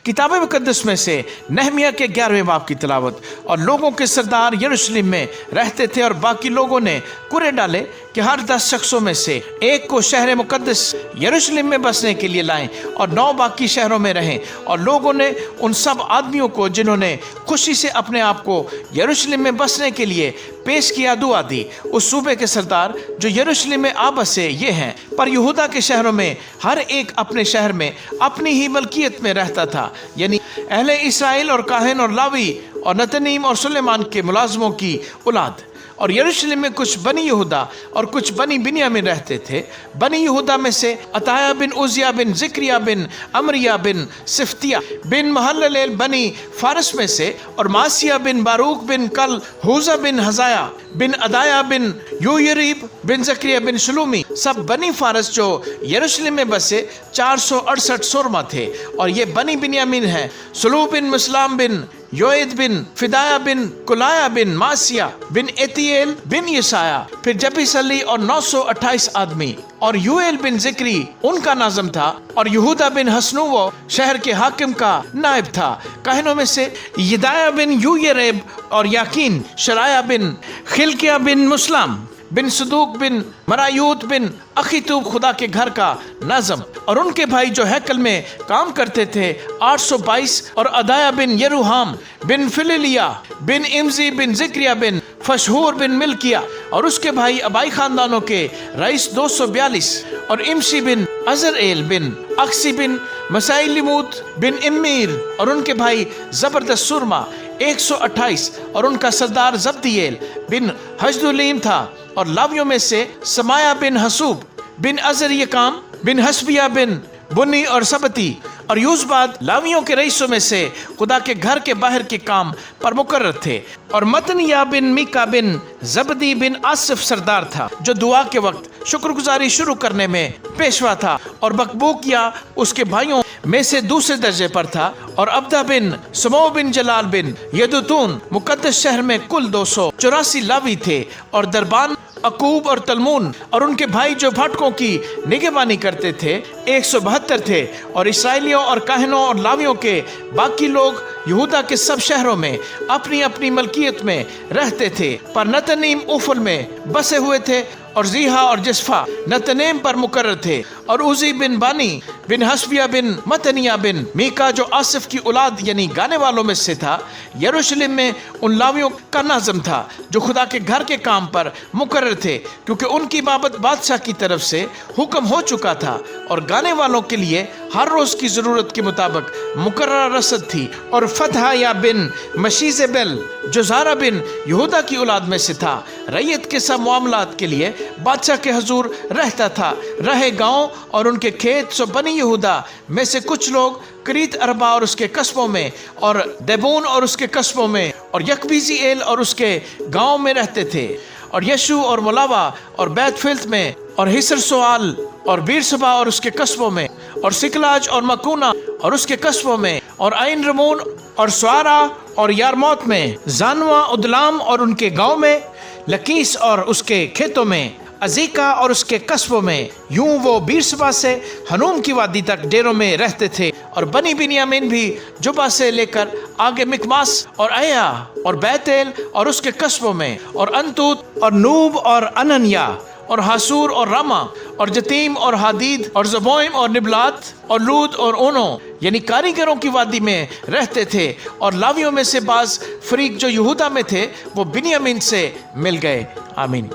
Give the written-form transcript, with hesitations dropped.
किताब मुकद्दस में से नहमिया के 11वें बाब की तिलावत। और लोगों के सरदार यरूशलेम में रहते थे और बाकी लोगों ने कुरे डाले कि हर 10 शख्सों में से एक को शहर मुकद्दस यरूशलेम में बसने के लिए लाएं और 9 बाकी शहरों में रहें। और लोगों ने उन सब आदमियों को जिन्होंने खुशी से अपने आप को यरूशलेम में बसने के लिए पेश किया दुआ दी। उस सूबे के सरदार जो यरूशलेम में आ बसे ये हैं, पर यहूदा के शहरों में हर एक अपने शहर में अपनी ही मलकियत में रहता था, यानी अहले इस्राएल और काहन और लावी और नतनीम और सुलेमान के मुलाजमों की औलाद। और यरूशलेम में कुछ बनी यहूदा और कुछ बनी बिन्यामीन रहते थे। बनी यहूदा में से अताया बिन उजिया बिन जिक्रिया बिन अमरिया बिन सिफ्तिया बिन महललेल बनी फारस में से, और मासिया बिन बारूक बिन कल हुजा बिन हजाया बिन अदाया बिन यूयरीब बिन जक्रिया बिन शुलूमी, सब बनी फारस जो यरूशलेम में बसे 468 सोरमा थे। और ये बनी बिन्यामीन है, सुलू बिन मुस्लाम बिन योएद बिन फिदाया बिन कुलाया बिन मासिया बिन एतिएल बिन यसाया, फिर जबीसली और 928 आदमी। और यूएल बिन जिक्री उनका नाज़म था। और यहूदा बिन हसनुवो शहर के हाकिम का नायब था। काहनों में से यदाया बिन यूयरेब और याकीन, शराया बिन खिलकिया बिन मुस्लाम बिन सदूक बिन मरायूत बिन अखीतूब खुदा के घर का नाज़म। और उनके भाई जो हैकल में काम करते थे 822। और अदाया बिन यरूहाम बिन फिलिलिया बिन इमजी बिन जिक्रिया बिन फशहूर बिन मिल्किया, और उसके भाई अबाई खानदानों के रईस 242। और इमशी बिन अजरएल बिन अक्सी बिन मसाइलिमूत बिन इम्मीर, और उनके भाई जबरदस्त सुरमा 128। और उनका सरदार जब्दिएल बिन हजदुलीम था। और लावियों में से समाया बिन हसूब बिन अजर यकाम बिन हसबिया बिन बुनी और सबती। और यूसबाद लावियों के रईसों में से खुदा के घर के बाहर के काम पर मुकर्रर थे। और मतनिया बिन मीका बिन जबदी बिन आसिफ सरदार था, जो दुआ के वक्त शुक्रगुजारी शुरू करने में पेशवा था। और बकबूकिया उसके भाइयों में से दूसरे दर्जे पर था। और अब्दा बिन समो बिन जलाल बिन यदुतून मुकद्दस शहर में कुल 284 लावी थे। और दरबान अकूब और तलमून और उनके भाई जो फाटकों की निगहबानी करते थे 172 थे। और इसराइलियों और काहनों और लावियों के बाकी लोग यहूदा के सब शहरों में अपनी अपनी मलकियत में रहते थे, पर नतनीम उफल में बसे हुए थे। और जीहा और जिस्फा नतनेम पर मुकर्रर थे। और उजी बिन बानी बिन हसबिया बिन मतनिया बिन मीका जो आसिफ की औलाद यानी गाने वालों में से था, यरूशलेम में उन लावियों का नाज़म था जो खुदा के घर के काम पर मुकर्रर थे, क्योंकि उनकी बाबत बादशाह की तरफ से हुक्म हो चुका था। और गाने वालों के लिए हर रोज़ की ज़रूरत के मुताबिक मुकर्रर रसद थी। और फतहाया बिन मशीज़ेबेल जो ज़ारा बिन यहूदा की औलाद में से था, रैयत के सब मामलात के लिए बादशाह के हजूर रहता था। रहे गांव और उनके खेत सो बनी यहूदा में से कुछ लोग क्रीत अरबा और उसके कस्बों में, और देबून और उसके कस्बों में, और यकबीजीएल और उसके गांव में रहते थे। और यशु और मुलावा और बैतफिल्त में, और हिसर सोआल और बीरसबा और उसके कस्बों में, और सिकलाज और मकूना और उसके कस्बों में, और आइन रमून और स्वारा और यारमौत में, जानवा उदलाम और उनके गांव में, लकीस और उसके खेतों में, अजीका और उसके कस्बों में। यूं वो बीरसबा से हनूम की वादी तक डेरों में रहते थे। और बनी बिन्यामीन भी जुबा से लेकर आगे मिकमास और अया और बैतेल और उसके कस्बों में, और अंतूत और नूब और अननिया और हासूर और रामा और जतीम और हादीद और जबोइम और निबलात और लूद और ओनो यानी कारीगरों की वादी में रहते थे। और लावियों में से बाज फरीक जो यहूदा में थे वो बिन्यामीन से मिल गए। आमीन।